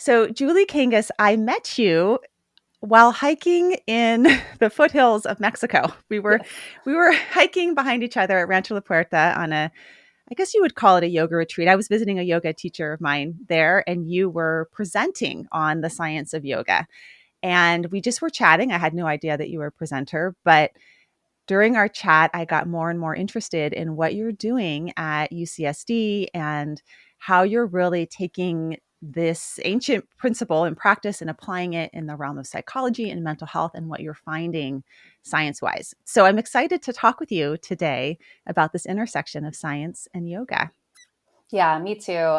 So, Julie Kangas, I met you while hiking in the foothills of Mexico. We were Yes. we were hiking behind each other at Rancho La Puerta on a, I guess you would call it a yoga retreat. I was visiting a yoga teacher of mine there, and you were presenting on the science of yoga. And we just were chatting. I had no idea that you were a presenter, but during our chat, I got more and more interested in what you're doing at UCSD and how you're really taking this ancient principle and practice and applying it in the realm of psychology and mental health and what you're finding science wise. So I'm excited to talk with you today about this intersection of science and yoga. Yeah, me too.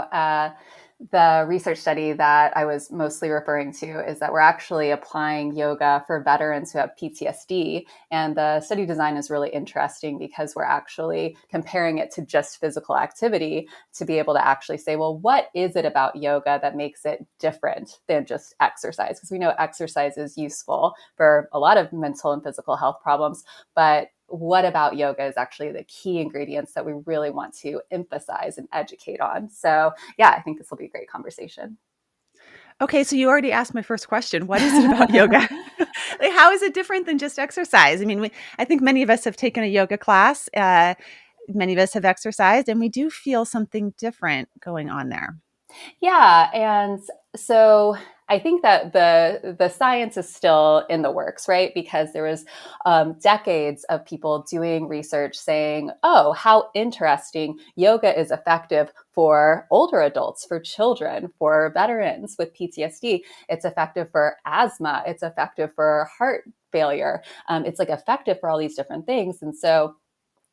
The research study that I was mostly referring to is that we're actually applying yoga for veterans who have PTSD. And the study design is really interesting because we're actually comparing it to just physical activity to be able to actually say, well, what is it about yoga that makes it different than just exercise? Because we know exercise is useful for a lot of mental and physical health problems, but what about yoga is actually the key ingredients that we really want to emphasize and educate on. So, yeah, I think this will be a great conversation. Okay, so you already asked my first question. What is it about yoga? Like, how is it different than just exercise? I mean, I think many of us have taken a yoga class. Many of us have exercised, and we do feel something different going on there. Yeah, and so I think that the science is still in the works, right? Because there was decades of people doing research saying, "Oh, how interesting! Yoga is effective for older adults, for children, for veterans with PTSD. It's effective for asthma. It's effective for heart failure. It's like effective for all these different things." And so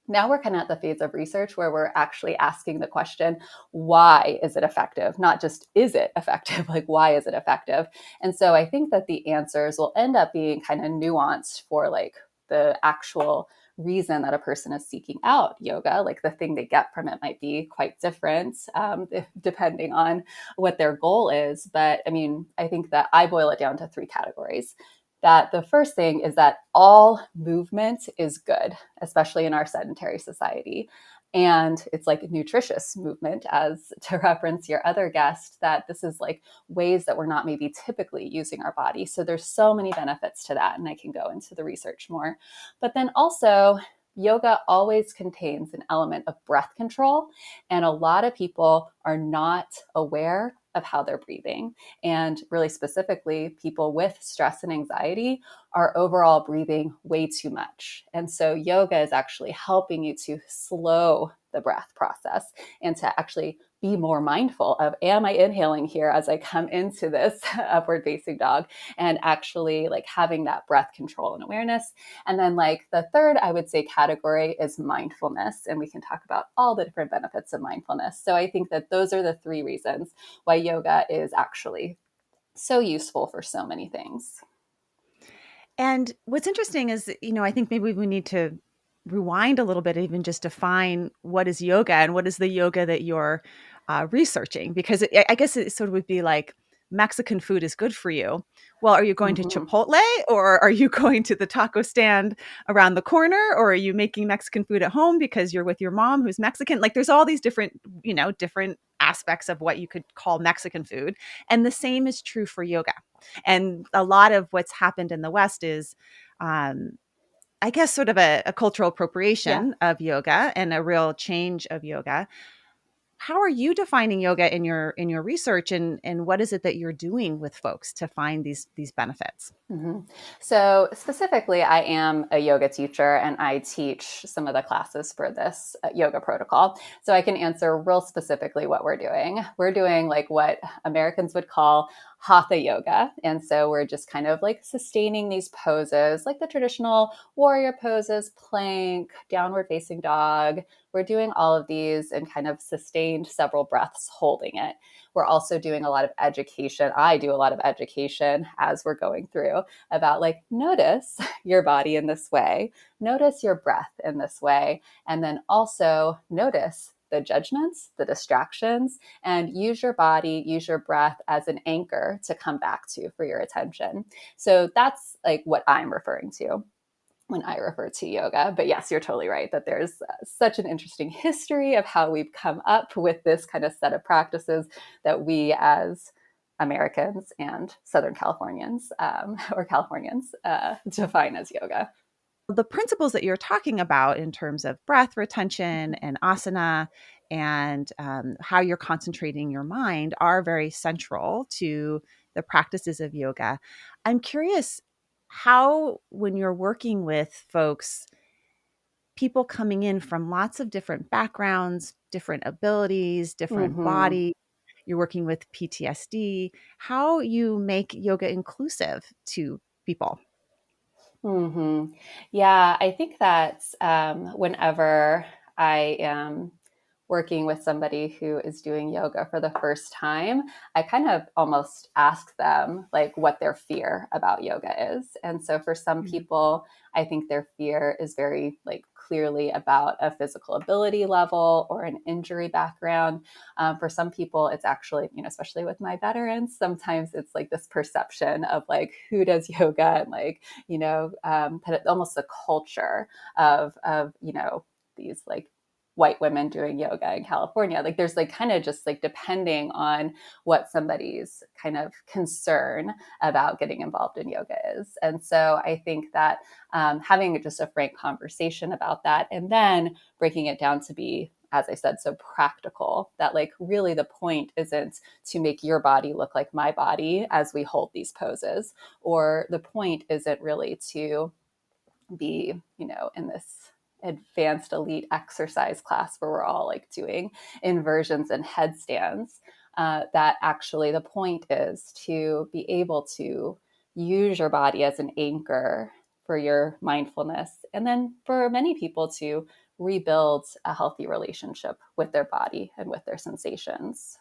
now we're kind of at the phase of research where we're actually asking the question, why is it effective? Not just is it effective, like why is it effective? And so I think that the answers will end up being kind of nuanced for like the actual reason that a person is seeking out yoga. Like the thing they get from it might be quite different, depending on what their goal is. But I mean, I think that I boil it down to three categories. That the first thing is that all movement is good, especially in our sedentary society. And it's like nutritious movement, as to reference your other guest, that this is like ways that we're not maybe typically using our body. So there's so many benefits to that. And I can go into the research more. But then also, yoga always contains an element of breath control. And a lot of people are not aware of how they're breathing. And really specifically, people with stress and anxiety are overall breathing way too much. And so yoga is actually helping you to slow the breath process and to actually be more mindful of, am I inhaling here as I come into this upward facing dog, and actually like having that breath control and awareness. And then like the third, I would say category is mindfulness. And we can talk about all the different benefits of mindfulness. So I think that those are the three reasons why yoga is actually so useful for so many things. And what's interesting is, I think maybe we need to rewind a little bit, even just define what is yoga and what is the yoga that you're researching, because I guess it sort of would be like Mexican food is good for you. Well, are you going to Mm-hmm. Chipotle, or are you going to the taco stand around the corner, or are you making Mexican food at home because you're with your mom who's Mexican? Like there's all these different, different aspects of what you could call Mexican food. And the same is true for yoga. And a lot of what's happened in the West is, um, I guess, sort of a cultural Yeah. appropriation of yoga and a real change of yoga. How are you defining yoga in your research, and what is it that you're doing with folks to find these benefits? Mm-hmm. So specifically, I am a yoga teacher and I teach some of the classes for this yoga protocol. So I can answer real specifically what we're doing. We're doing like what Americans would call hatha yoga. And so we're just kind of like sustaining these poses, like the traditional warrior poses, plank, downward facing dog. We're doing all of these and kind of sustained several breaths holding it. We're also doing a lot of education. I do a lot of education as we're going through about like, notice your body in this way, notice your breath in this way, and then also notice the judgments, the distractions, and use your body, use your breath as an anchor to come back to for your attention. So that's like what I'm referring to when I refer to yoga. But yes, you're totally right that there's such an interesting history of how we've come up with this kind of set of practices that we as Americans and Southern Californians or Californians define as yoga. The principles that you're talking about in terms of breath retention and asana and how you're concentrating your mind are very central to the practices of yoga. I'm curious how, when you're working with folks, people coming in from lots of different backgrounds, different abilities, different Mm-hmm. bodies, you're working with PTSD, how you make yoga inclusive to people. Mm-hmm. Yeah, I think that whenever I am working with somebody who is doing yoga for the first time, I kind of almost ask them like what their fear about yoga is. And so for some Mhm. people, I think their fear is very like clearly about a physical ability level or an injury background. For some people, it's actually, especially with my veterans, sometimes it's like this perception of like who does yoga and like kind of almost a culture of these like white women doing yoga in California. Like there's like kind of just like depending on what somebody's kind of concern about getting involved in yoga is. And so I think that having just a frank conversation about that and then breaking it down to be, as I said, so practical that like really the point isn't to make your body look like my body as we hold these poses, or the point isn't really to be, in this advanced elite exercise class where we're all like doing inversions and headstands. That actually the point is to be able to use your body as an anchor for your mindfulness. And then for many people to rebuild a healthy relationship with their body and with their sensations.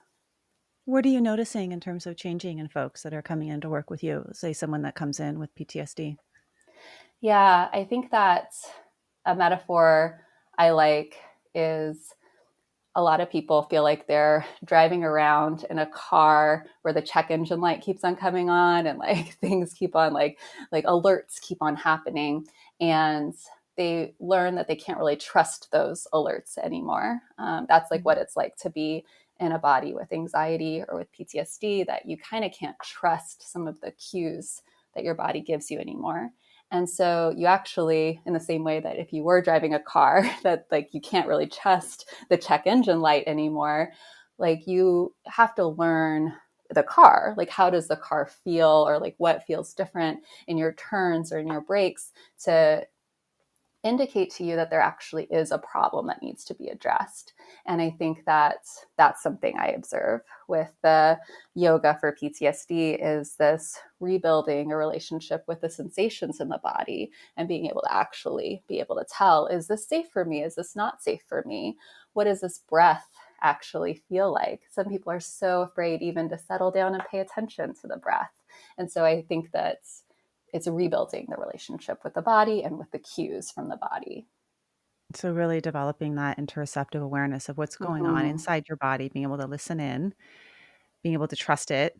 What are you noticing in terms of changing in folks that are coming in to work with you? Say someone that comes in with PTSD. Yeah, I think that a metaphor I like is a lot of people feel like they're driving around in a car where the check engine light keeps on coming on and like things keep on like alerts keep on happening, and they learn that they can't really trust those alerts anymore. That's like what it's like to be in a body with anxiety or with PTSD, that you kind of can't trust some of the cues that your body gives you anymore. And so you actually, in the same way that if you were driving a car that like you can't really trust the check engine light anymore, like you have to learn the car. Like how does the car feel, or like what feels different in your turns or in your brakes to indicate to you that there actually is a problem that needs to be addressed. And I think that that's something I observe with the yoga for PTSD is this rebuilding a relationship with the sensations in the body and being able to actually be able to tell, is this safe for me? Is this not safe for me? What does this breath actually feel like? Some people are so afraid even to settle down and pay attention to the breath. And so I think that it's rebuilding the relationship with the body and with the cues from the body. So really developing that interoceptive awareness of what's going on Mm-hmm. inside your body, being able to listen in, being able to trust it,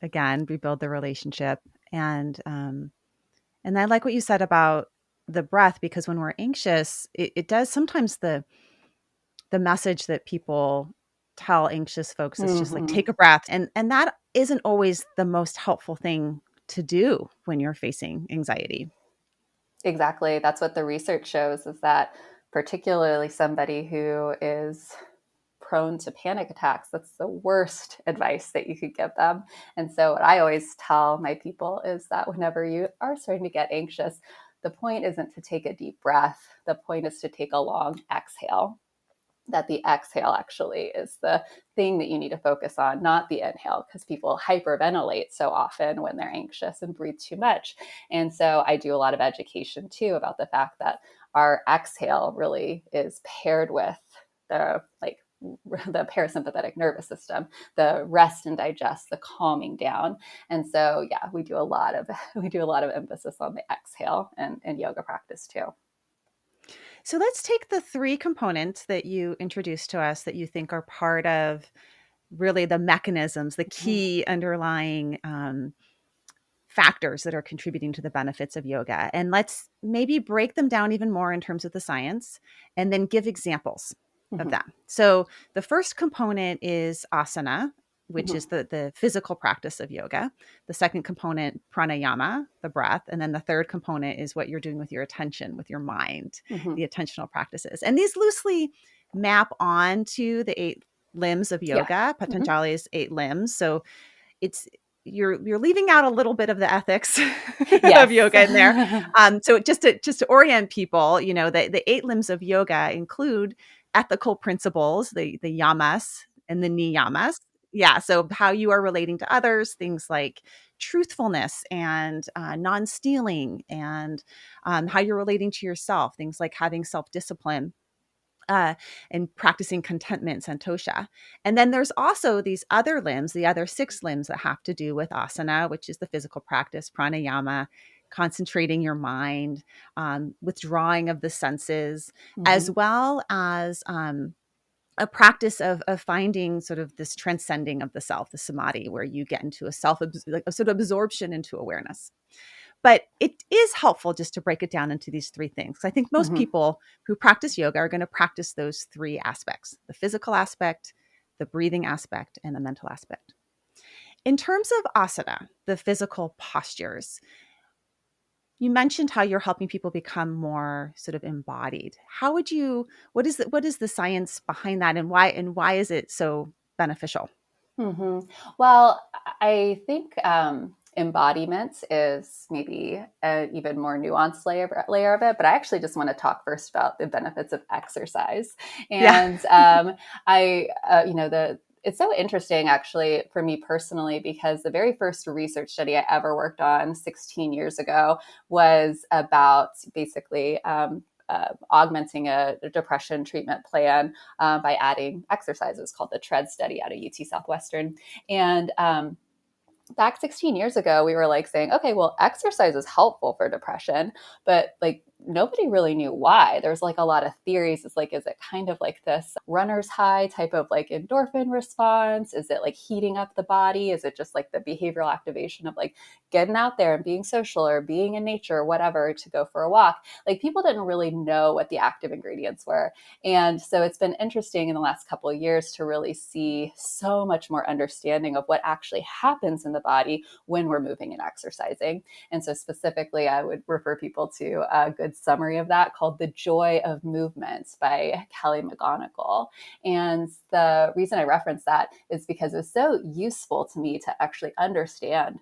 again, rebuild the relationship. And I like what you said about the breath, because when we're anxious, it does sometimes the message that people tell anxious folks is just like Mm-hmm. take a breath. And that isn't always the most helpful thing to do when you're facing anxiety. Exactly. That's what the research shows, is that particularly somebody who is prone to panic attacks, that's the worst advice that you could give them. And so what I always tell my people is that whenever you are starting to get anxious, the point isn't to take a deep breath. The point is to take a long exhale, that the exhale actually is the thing that you need to focus on, not the inhale, because people hyperventilate so often when they're anxious and breathe too much. And so I do a lot of education too about the fact that our exhale really is paired with the like the parasympathetic nervous system, the rest and digest, the calming down. And so yeah, we do a lot of emphasis on the exhale and yoga practice too. So let's take the three components that you introduced to us that you think are part of really the mechanisms, the key underlying factors that are contributing to the benefits of yoga. And let's maybe break them down even more in terms of the science and then give examples of Mm-hmm. them. So the first component is asana. which Mm-hmm. is the physical practice of yoga. The second component, pranayama, the breath. And then the third component is what you're doing with your attention, with your mind, Mm-hmm. the attentional practices. And these loosely map on to the 8 limbs of Yeah. yoga, Mm-hmm. Patanjali's 8 limbs. So it's you're leaving out a little bit of the ethics of Yes. yoga in there. So just to orient people, the 8 limbs of yoga include ethical principles, the yamas and the niyamas. Yeah, so how you are relating to others, things like truthfulness and non-stealing, and how you're relating to yourself, things like having self-discipline, uh, and practicing contentment, santosha. And then there's also these other limbs, the other 6 limbs that have to do with asana, which is the physical practice, pranayama, concentrating your mind, withdrawing of the senses, Mm-hmm. as well as a practice of finding sort of this transcending of the self, the samadhi, where you get into like a sort of absorption into awareness. But it is helpful just to break it down into these 3 things. I think most Mm-hmm. people who practice yoga are going to practice those 3 aspects: the physical aspect, the breathing aspect, and the mental aspect. In terms of asana, the physical postures, you mentioned how you're helping people become more sort of embodied. What is the science behind that, and why is it so beneficial? Mm-hmm. Well, I think embodiment is maybe an even more nuanced layer of it. But I actually just want to talk first about the benefits of exercise. Yeah. And the it's so interesting actually for me personally because the very first research study I ever worked on 16 years ago was about basically augmenting a depression treatment plan by adding exercises called the TREAD study out of UT Southwestern. And back 16 years ago, we were like saying, okay, well, exercise is helpful for depression, but like nobody really knew why. There's like a lot of theories. It's like, is it kind of like this runner's high type of like endorphin response? Is it like heating up the body? Is it just like the behavioral activation of like getting out there and being social or being in nature or whatever to go for a walk? Like people didn't really know what the active ingredients were. And so it's been interesting in the last couple of years to really see so much more understanding of what actually happens in the body when we're moving and exercising. And so specifically, I would refer people to a good summary of that called The Joy of Movement by Kelly McGonigal. And the reason I reference that is because it was so useful to me to actually understand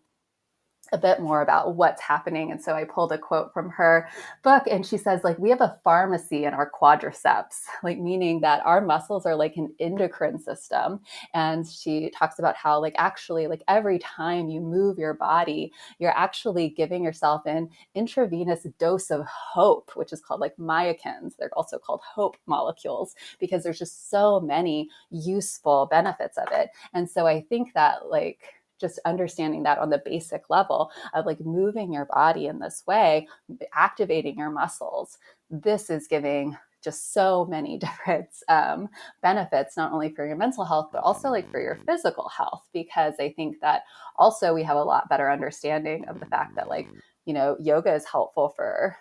a bit more about what's happening. And so I pulled a quote from her book and she says, like, we have a pharmacy in our quadriceps, like meaning that our muscles are like an endocrine system. And she talks about how like actually like every time you move your body, you're actually giving yourself an intravenous dose of hope, which is called like myokines. They're also called hope molecules because there's just so many useful benefits of it. And so I think that like just understanding that on the basic level of like moving your body in this way, activating your muscles, this is giving just so many different benefits, not only for your mental health, but also like for your physical health. Because I think that also we have a lot better understanding of the fact that like, yoga is helpful for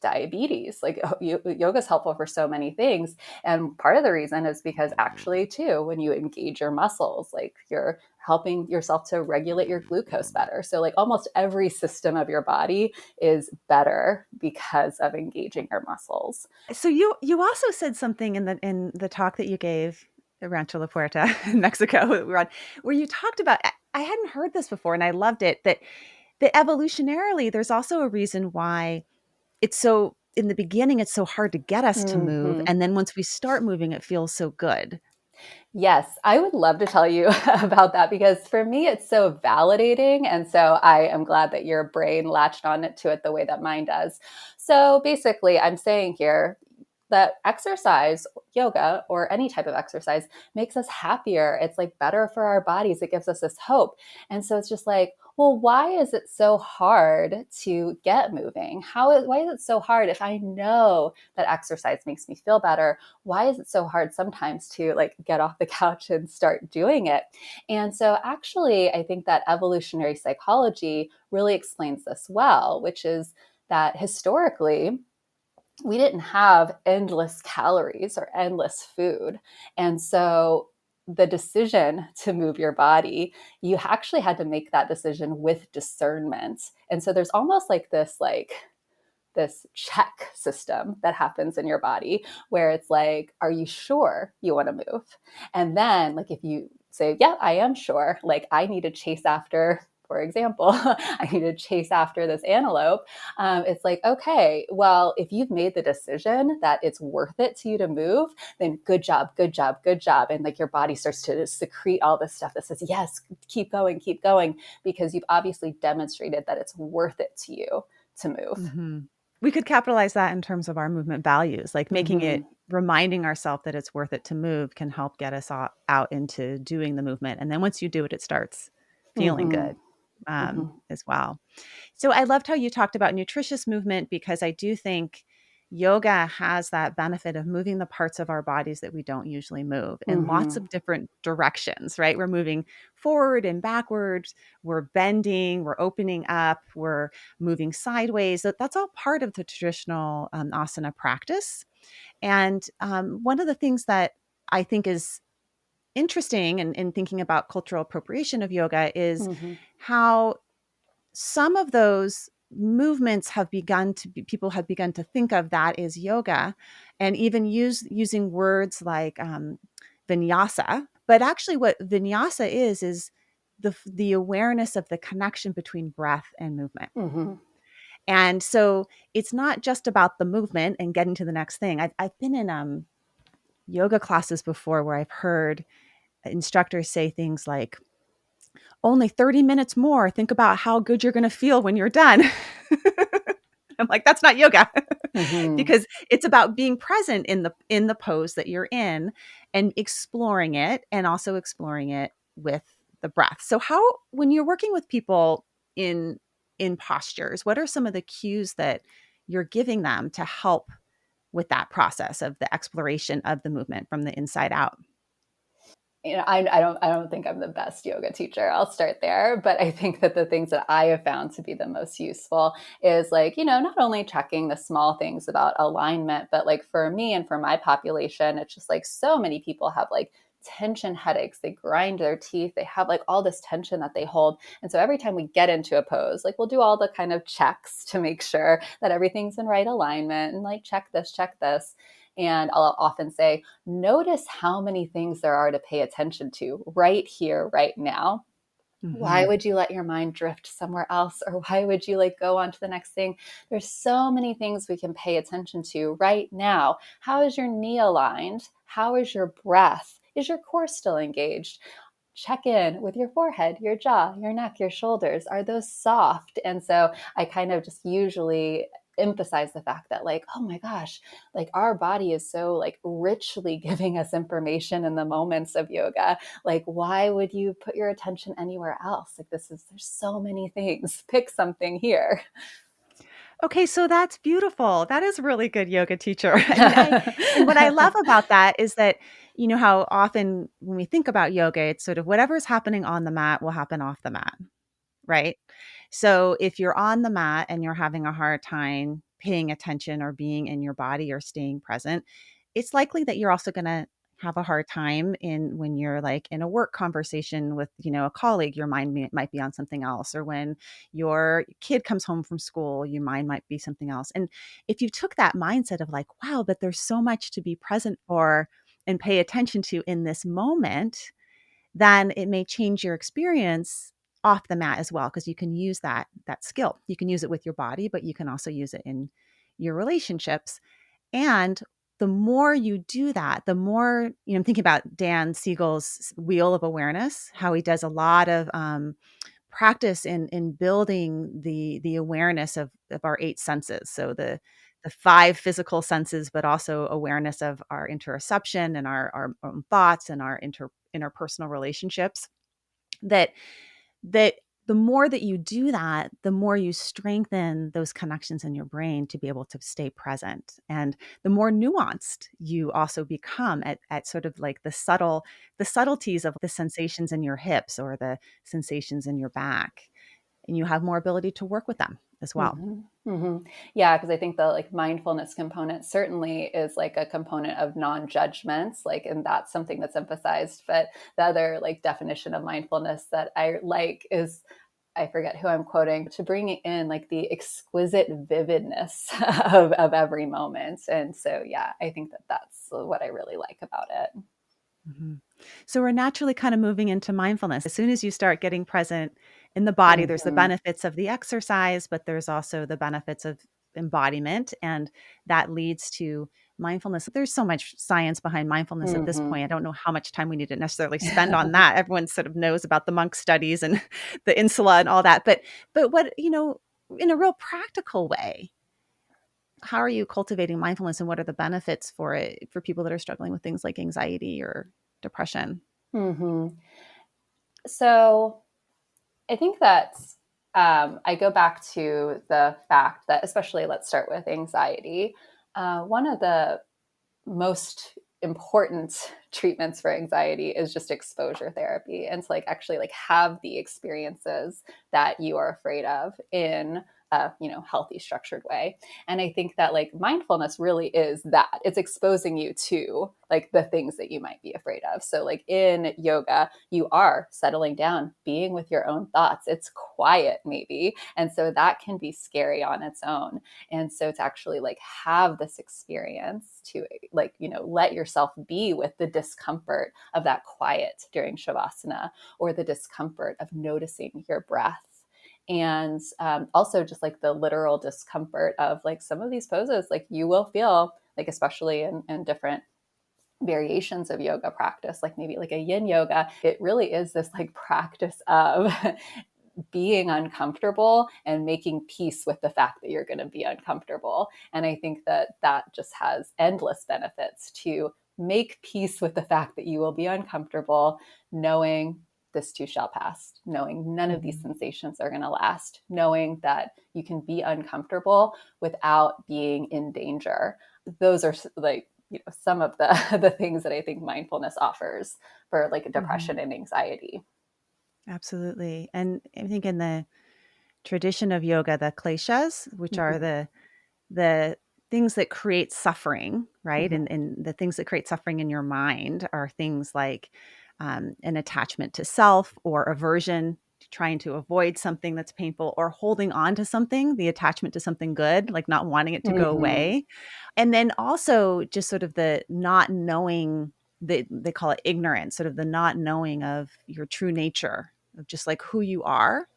diabetes. Like yoga is helpful for so many things. And part of the reason is because actually too, when you engage your muscles, like you're helping yourself to regulate your glucose better. So like almost every system of your body is better because of engaging your muscles. So you also said something in the talk that you gave at Rancho La Puerta in Mexico, where you talked about, I hadn't heard this before and I loved it, that evolutionarily there's also a reason why it's so, in the beginning it's so hard to get us to move, Mm-hmm. and then once we start moving it feels so good. Yes, I would love to tell you about that because for me, it's so validating. And so I am glad that your brain latched on to it the way that mine does. So basically, I'm saying here that exercise, yoga, or any type of exercise makes us happier. It's like better for our bodies. It gives us this hope. And so it's just like, well, why is it so hard to get moving? Why is it so hard if I know that exercise makes me feel better? Why is it so hard sometimes to like get off the couch and start doing it? And so actually, I think that evolutionary psychology really explains this well, which is that historically, we didn't have endless calories or endless food. And so the decision to move your body, you actually had to make that decision with discernment. And so there's almost like this check system that happens in your body where it's like, are you sure you want to move? And then, like, if you say, yeah, I am sure, like, I need to chase after, for example, I need to chase after this antelope. It's like, okay, well, if you've made the decision that it's worth it to you to move, then good job, good job, good job. And like your body starts to secrete all this stuff that says, yes, keep going, because you've obviously demonstrated that it's worth it to you to move. Mhm. We could capitalize that in terms of our movement values, like making Mm-hmm. it reminding ourselves that it's worth it to move can help get us out into doing the movement. And then once you do it, it starts feeling Mm-hmm. good Mm-hmm. as well. So I loved how you talked about nutritious movement because I do think yoga has that benefit of moving the parts of our bodies that we don't usually move in lots Mm-hmm. of different directions, right? We're moving forward and backwards, we're bending, we're opening up, we're moving sideways. That's all part of the traditional asana practice. And one of the things that I think is interesting in thinking about cultural appropriation of yoga is Mm-hmm. how some of those movements have begun to be, people have begun to think of that as yoga and even using words like vinyasa. But actually what vinyasa is the awareness of the connection between breath and movement. Mm-hmm. And so it's not just about the movement and getting to the next thing. I've been in yoga classes before where I've heard instructors say things like, only 30 minutes more. Think about how good you're going to feel when you're done. I'm like, that's not yoga Mm-hmm. because it's about being present in the pose that you're in and exploring it and also exploring it with the breath. So how when you're working with people in in postures, what are some of the cues that you're giving them to help with that process of the exploration of the movement from the inside out? I don't think I'm the best yoga teacher. I'll start there, but I think that the things that I have found to be the most useful is like, not only checking the small things about alignment, but like for me and for my population, it's just like so many people have like tension headaches. They grind their teeth. They have like all this tension that they hold. And so every time we get into a pose, like we'll do all the kind of checks to make sure that everything's in right alignment and like check this, check this. And I'll often say, notice how many things there are to pay attention to right here, right now. Why Mhm. would you let your mind drift somewhere else? Or why would you like go on to the next thing? There's so many things we can pay attention to right now. How is your knee aligned? How is your breath? Is your core still engaged? Check in with your forehead, your jaw, your neck, your shoulders. Are those soft? And so I kind of just usually emphasize the fact that like, oh my gosh, like our body is so like richly giving us information in the moments of yoga. Like, why would you put your attention anywhere else? Like there's so many things. Pick something here. Okay, so that's beautiful. That is a really good yoga teacher. And what I love about that is that you know how often when we think about yoga, it's sort of whatever's happening on the mat will happen off the mat, right? So if you're on the mat and you're having a hard time paying attention or being in your body or staying present, it's likely that you're also going to have a hard time in when you're like in a work conversation with a colleague, your mind might be on something else, or when your kid comes home from school, your mind might be something else. And if you took that mindset of like, wow, but there's so much to be present for and pay attention to in this moment, then it may change your experience off the mat as well, because you can use that skill. You can use it with your body, but you can also use it in your relationships. And the more you do that, the more, I'm thinking about Dan Siegel's wheel of awareness, how he does a lot of practice in building the awareness of our eight senses. So the five physical senses, but also awareness of our interoception and our own thoughts and our interpersonal relationships. That the more that you do that, the more you strengthen those connections in your brain to be able to stay present. And the more nuanced you also become at sort of like the subtleties of the sensations in your hips or the sensations in your back. And you have more ability to work with them as well. Hmm. Hmm. Yeah, because I think the like mindfulness component certainly is like a component of non-judgments, like, and that's something that's emphasized. But the other like definition of mindfulness that I like is, I forget who I'm quoting, to bring in like the exquisite vividness of every moment. And so, yeah, I think that that's what I really like about it. Mhm. So we're naturally kind of moving into mindfulness. As soon as you start getting present in the body, there's the Hmm. benefits of the exercise, but there's also the benefits of embodiment. And that leads to mindfulness. There's so much science behind mindfulness at this point. I Hmm. don't know how much time we need to necessarily spend on that. Everyone sort of knows about the monk studies and the insula and all that. But what, in a real practical way, how are you cultivating mindfulness and what are the benefits for it for people that are struggling with things like anxiety or depression? Hmm. So I think that I go back to the fact that, especially let's start with anxiety. One of the most important treatments for anxiety is just exposure therapy, and to like actually like have the experiences that you are afraid of in a healthy structured way. And I think that like mindfulness really is that, it's exposing you to like the things that you might be afraid of. So like in yoga you are settling down, being with your own thoughts. It's quiet maybe, and so that can be scary on its own. And so to actually like have this experience, to like let yourself be with the discomfort of that quiet during shavasana, or the discomfort of noticing your breath, and also just like the literal discomfort of like some of these poses, like you will feel like, especially in different variations of yoga practice, like maybe like a yin yoga, it really is this like practice of being uncomfortable and making peace with the fact that you're going to be uncomfortable. And I think that that just has endless benefits, to make peace with the fact that you will be uncomfortable, knowing this too shall pass, knowing none of these Mhm. sensations are going to last, knowing that you can be uncomfortable without being in danger. Those are like some of the the things that I think mindfulness offers for like depression Mhm. and anxiety. Absolutely. And I think in the tradition of yoga, the kleshas, which are Mm-hmm. the things that create suffering, right? Mm-hmm. And the things that create suffering in your mind are things like an attachment to self or aversion, trying to avoid something that's painful, or holding on to something, the attachment to something good, like not wanting it to go Mm-hmm. away. And then also just sort of the not knowing, they call it ignorance, sort of the not knowing of your true nature, of just like who you are.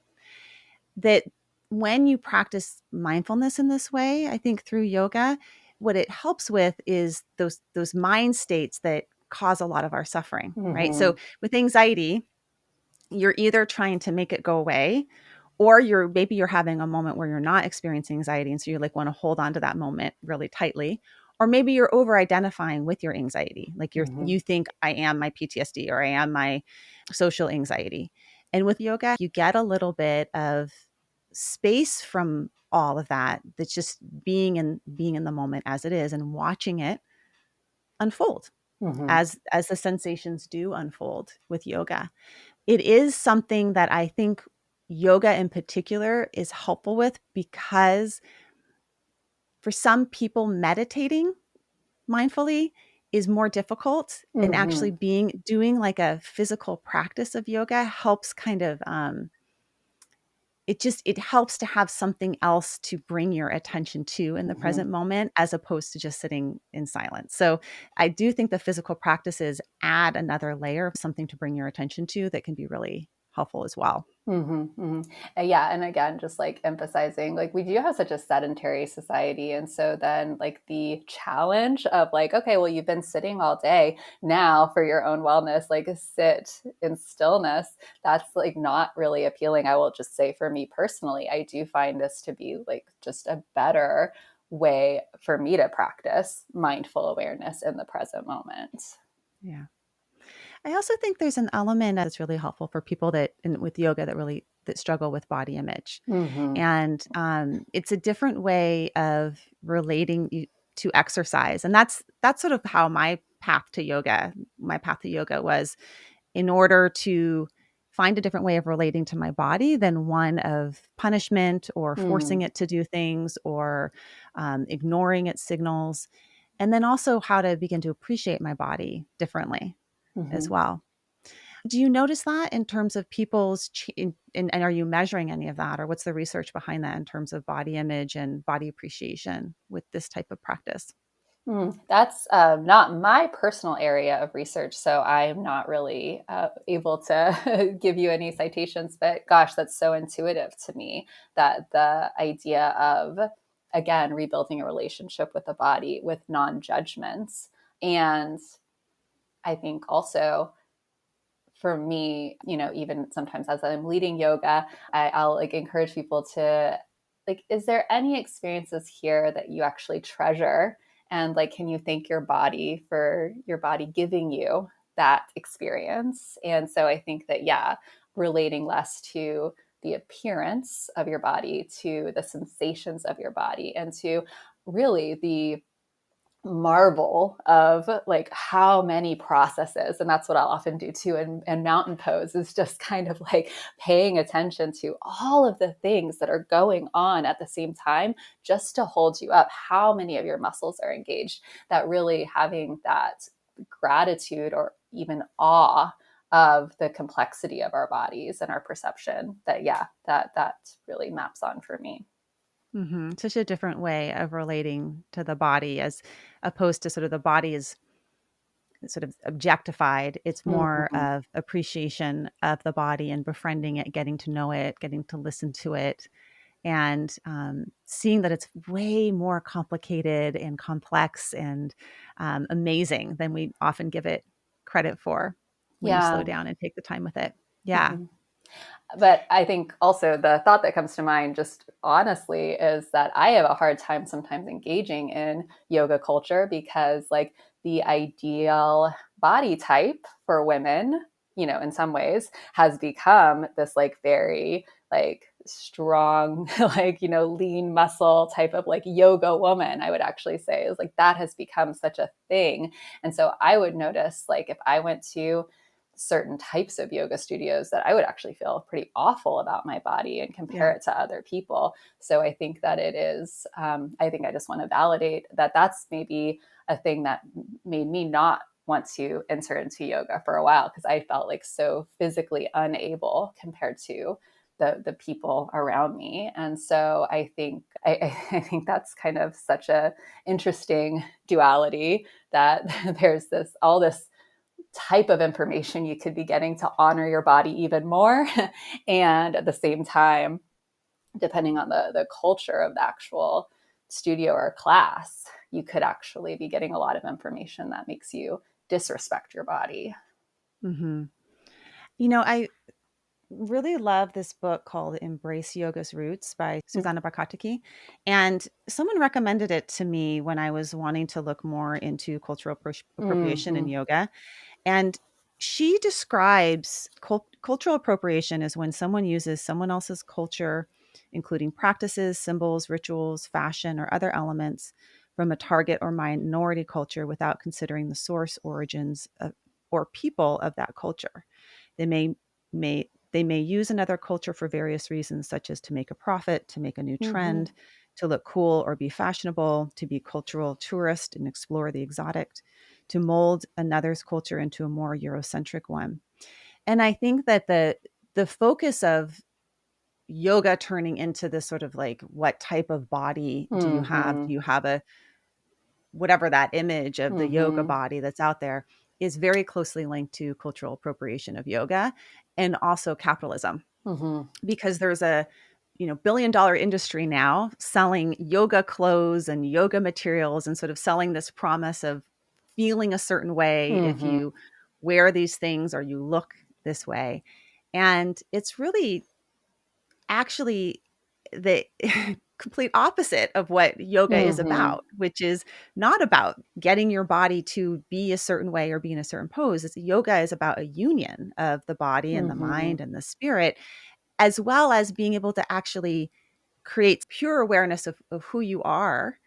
That when you practice mindfulness in this way, I think through yoga, what it helps with is those mind states that cause a lot of our suffering, right? Mm-hmm. So with anxiety, you're either trying to make it go away, or you're having a moment where you're not experiencing anxiety, and so you like want to hold on to that moment really tightly. Or maybe you're over identifying with your anxiety, like Mm-hmm. you think I am my PTSD or I am my social anxiety. And with yoga you get a little bit of space from all of that, that's just being in the moment as it is and watching it unfold, Mm-hmm. as the sensations do unfold with yoga. It is something that I think yoga in particular is helpful with, because for some people, meditating mindfully is more difficult, and actually Mm-hmm. doing like a physical practice of yoga helps kind of it helps to have something else to bring your attention to in the Mm-hmm. present moment, as opposed to just sitting in silence. So I do think the physical practices add another layer of something to bring your attention to that can be really helpful as well. Mm-hmm. Mm-hmm. Yeah, and again, just like emphasizing, like we do have such a sedentary society, and so then like the challenge of like, okay, well, you've been sitting all day. Now, for your own wellness, like sit in stillness. That's like not really appealing. I will just say, for me personally, I do find this to be like just a better way for me to practice mindful awareness in the present moment. Yeah. I also think there's an element that's really helpful for people with yoga that struggle with body image. Mm-hmm. And it's a different way of relating to exercise. And that's sort of how my path to yoga was, in order to find a different way of relating to my body than one of punishment or forcing Mm. it to do things or ignoring its signals. And then also how to begin to appreciate my body differently as Hmm. well. Do you notice that in terms of people's, and are you measuring any of that? Or what's the research behind that in terms of body image and body appreciation with this type of practice? That's not my personal area of research, so I'm not really able to give you any citations. But gosh, that's so intuitive to me that the idea of, again, rebuilding a relationship with the body with non judgments. And I think also for me, even sometimes as I'm leading yoga, I'll like encourage people to like, is there any experiences here that you actually treasure? And like, can you thank your body for your body giving you that experience? And so I think that, yeah, relating less to the appearance of your body, to the sensations of your body, and to really the marvel of like how many processes, and that's what I'll often do too in mountain pose, is just kind of like paying attention to all of the things that are going on at the same time just to hold you up, how many of your muscles are engaged, that really having that gratitude or even awe of the complexity of our bodies and our perception, that yeah, that really maps on for me. Such a different way of relating to the body as opposed to sort of the body is sort of objectified. It's more Mm-hmm. of appreciation of the body and befriending it, getting to know it, getting to listen to it, and seeing that it's way more complicated and complex and amazing than we often give it credit for when you slow Yeah. down and take the time with it. Yeah. Mm-hmm. But I think also the thought that comes to mind, just honestly, is that I have a hard time sometimes engaging in yoga culture because, like, the ideal body type for women, in some ways, has become this, like, very, like, strong, like, lean muscle type of like yoga woman, I would actually say, is like that has become such a thing. And so I would notice, like, if I went to certain types of yoga studios, that I would actually feel pretty awful about my body and compare Yeah. it to other people. So I think that it is, I think I just want to validate that that's maybe a thing that made me not want to enter into yoga for a while, because I felt like so physically unable compared to the people around me. And so I think I think that's kind of such a interesting duality, that there's this all this type of information you could be getting to honor your body even more. And at the same time, depending on the culture of the actual studio or class, you could actually be getting a lot of information that makes you disrespect your body. hmm I really love this book called Embrace Yoga's Roots by Susanna Barkatiki. And someone recommended it to me when I was wanting to look more into cultural appropriation in Mm-hmm. yoga. And she describes cultural appropriation as when someone uses someone else's culture, including practices, symbols, rituals, fashion, or other elements from a target or minority culture without considering the source, origins, or people of that culture. They may use another culture for various reasons, such as to make a profit, to make a new Mm-hmm. trend, to look cool or be fashionable, to be cultural tourist and explore the exotic, to mold another's culture into a more Eurocentric one. And I think that the focus of yoga turning into this sort of like, what type of body do you have? Mm-hmm. Do you have a whatever that image of the yoga Mm-hmm. body that's out there is very closely linked to cultural appropriation of yoga and also capitalism, Mm-hmm. because there's a billion-dollar industry now selling yoga clothes and yoga materials and sort of selling this promise of feeling a certain way if Mm-hmm. you wear these things or you look this way. And it's really actually the complete opposite of what yoga is Mm-hmm. about, which is not about getting your body to be a certain way or be in a certain pose. Yoga is about a union of the body and the Mm-hmm. mind and the spirit, as well as being able to actually create pure awareness of who you are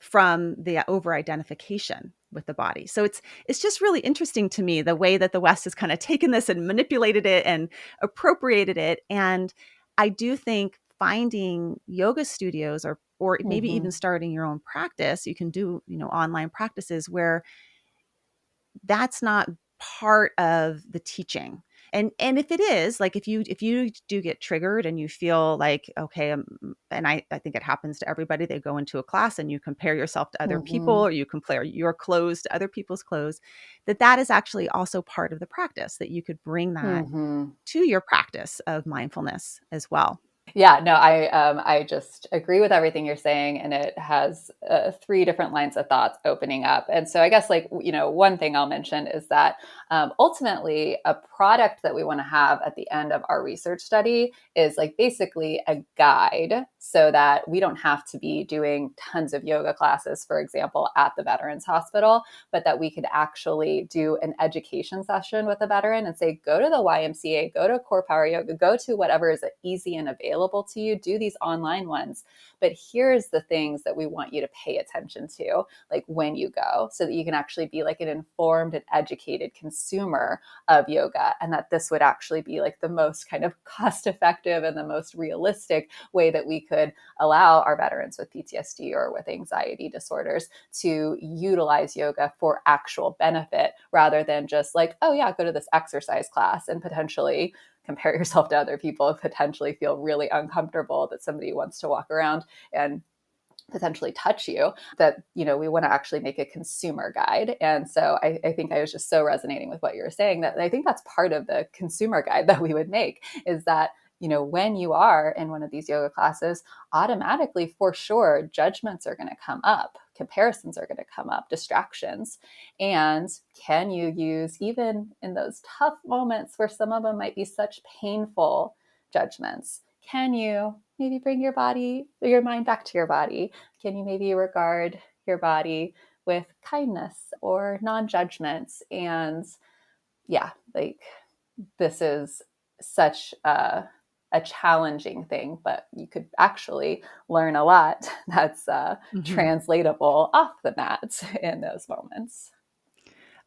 from the over identification with the body. So it's just really interesting to me the way that the West has kind of taken this and manipulated it and appropriated it. And I do think finding yoga studios or maybe even Mm-hmm. starting your own practice, you can do, online practices where that's not part of the teaching. And if it is, like if you do get triggered and you feel like, okay, and I think it happens to everybody, they go into a class and you compare yourself to other people Mm-hmm. or you compare your clothes to other people's clothes, that is actually also part of the practice, that you could bring that Mm-hmm. to your practice of mindfulness as well. Yeah, no, I just agree with everything you're saying, and it has three different lines of thoughts opening up. And so, I guess one thing I'll mention is that ultimately, a product that we want to have at the end of our research study is like basically a guide, so that we don't have to be doing tons of yoga classes, for example, at the Veterans Hospital, but that we could actually do an education session with a veteran and say, go to the YMCA, go to Core Power Yoga, go to whatever is easy and available to you, do these online ones. But here's the things that we want you to pay attention to, like when you go, so that you can actually be like an informed and educated consumer of yoga. And that this would actually be like the most kind of cost effective and the most realistic way that we could allow our veterans with PTSD or with anxiety disorders to utilize yoga for actual benefit, rather than just like, oh yeah, go to this exercise class and potentially compare yourself to other people and potentially feel really uncomfortable that somebody wants to walk around and potentially touch you. That we want to actually make a consumer guide. And so I think I was just so resonating with what you were saying, that I think that's part of the consumer guide that we would make, is that when you are in one of these yoga classes, automatically, for sure, judgments are going to come up, comparisons are going to come up, distractions. And can you use, even in those tough moments where some of them might be such painful judgments, can you maybe bring your mind back to your body? Can you maybe regard your body with kindness or non-judgment? And yeah, like, this is such a challenging thing, but you could actually learn a lot that's Mhm. translatable off the mat in those moments.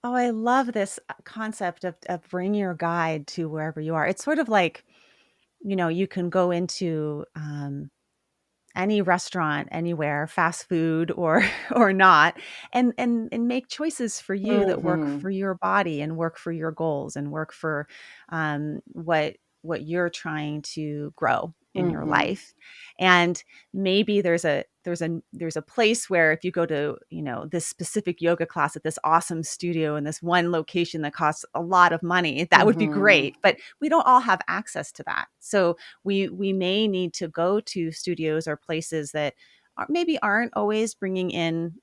Oh, I love this concept of bring your guide to wherever you are. It's sort of like, you can go into any restaurant anywhere, fast food or or not, and make choices for you that work Mm-hmm. for your body and work for your goals and work for what you're trying to grow in your Mm-hmm. life. And maybe there's a place where if you go to, this specific yoga class at this awesome studio in this one location that costs a lot of money, that would be Mm-hmm. great, but we don't all have access to that. So we may need to go to studios or places that maybe aren't always bringing in,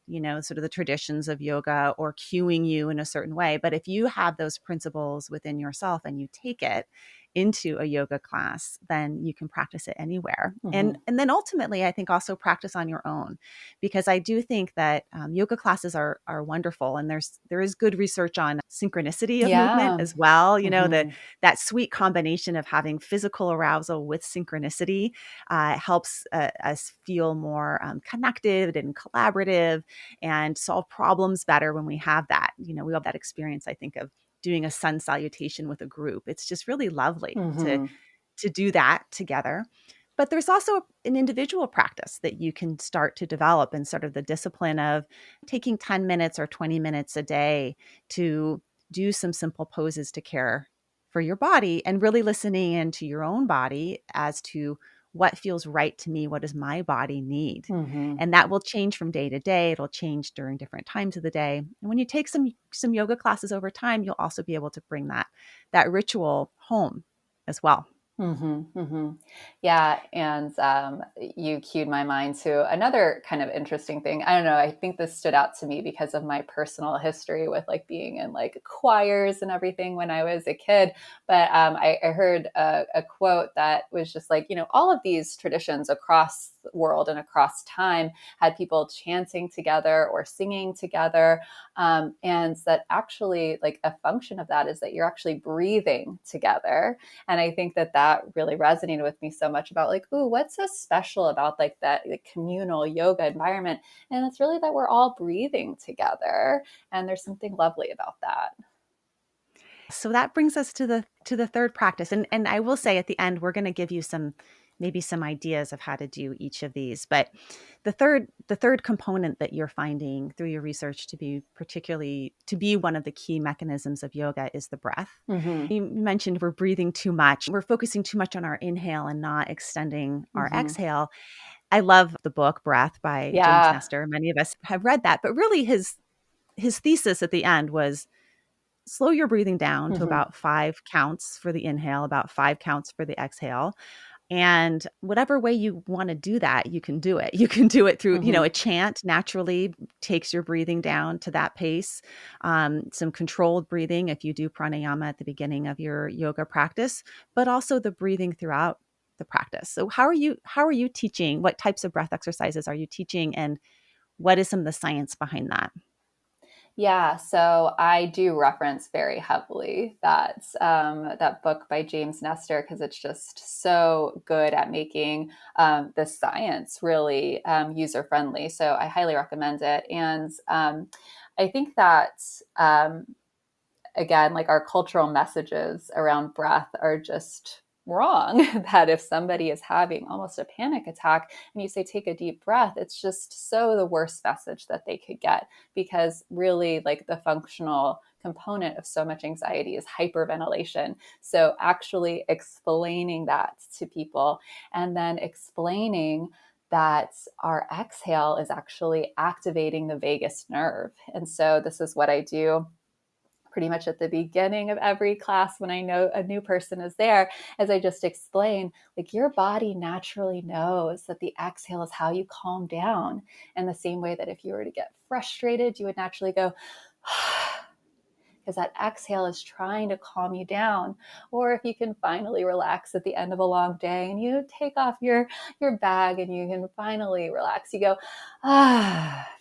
sort of the traditions of yoga or cueing you in a certain way. But if you have those principles within yourself and you take it into a yoga class, then you can practice it anywhere. Mm-hmm. And then ultimately, I think also practice on your own, because I do think that yoga classes are wonderful, and there is good research on synchronicity of movement Yeah. as well. Mm-hmm. That sweet combination of having physical arousal with synchronicity helps us feel more connected and collaborative and solve problems better when we have that. We have that experience, I think, of doing a sun salutation with a group. It's just really lovely Mm-hmm. to do that together. But there's also an individual practice that you can start to develop, and sort of the discipline of taking 10 minutes or 20 minutes a day to do some simple poses to care for your body, and really listening into your own body as to what feels right to me, what does my body need? Mm-hmm. And that will change from day to day. It'll change during different times of the day. And when you take some yoga classes over time, you'll also be able to bring that ritual home as well. Mm-hmm, mm-hmm. Yeah, and you cued my mind to another kind of interesting thing. I don't know. I think this stood out to me because of my personal history with like being in like choirs and everything when I was a kid. But I heard a quote that was just like, all of these traditions across the world and across time had people chanting together or singing together, and that actually like a function of that is that you're actually breathing together. And I think that that really resonated with me so much about like, ooh, what's so special about like that like, communal yoga environment? And it's really that we're all breathing together. And there's something lovely about that. So that brings us to the third practice. And I will say at the end, we're going to give you some maybe some ideas of how to do each of these. But the third component that you're finding through your research to be one of the key mechanisms of yoga is the breath. Mm-hmm. You mentioned we're breathing too much. We're focusing too much on our inhale and not extending our Mm-hmm. exhale. I love the book Breath by James Yeah. Nestor. Many of us have read that, but really his thesis at the end was slow your breathing down to Mm-hmm. about 5 counts for the inhale, about 5 counts for the exhale. And whatever way you want to do that, you can do it. You can do it through, Mm-hmm. a chant naturally takes your breathing down to that pace. Some controlled breathing if you do pranayama at the beginning of your yoga practice, but also the breathing throughout the practice. So how are you teaching? What types of breath exercises are you teaching? And what is some of the science behind that? Yeah, so I do reference very heavily that book by James Nestor because it's just so good at making the science really user friendly. So I highly recommend it. And I think that again, like our cultural messages around breath are just wrong. That if somebody is having almost a panic attack and you say, take a deep breath, it's just so the worst message that they could get because really, like the functional component of so much anxiety is hyperventilation. So, actually explaining that to people and then explaining that our exhale is actually activating the vagus nerve. And so, this is what I do pretty much at the beginning of every class when I know a new person is there, as I just explain, like your body naturally knows that the exhale is how you calm down. In the same way that if you were to get frustrated, you would naturally go, because that exhale is trying to calm you down. Or if you can finally relax at the end of a long day and you take off your bag and you can finally relax, you go,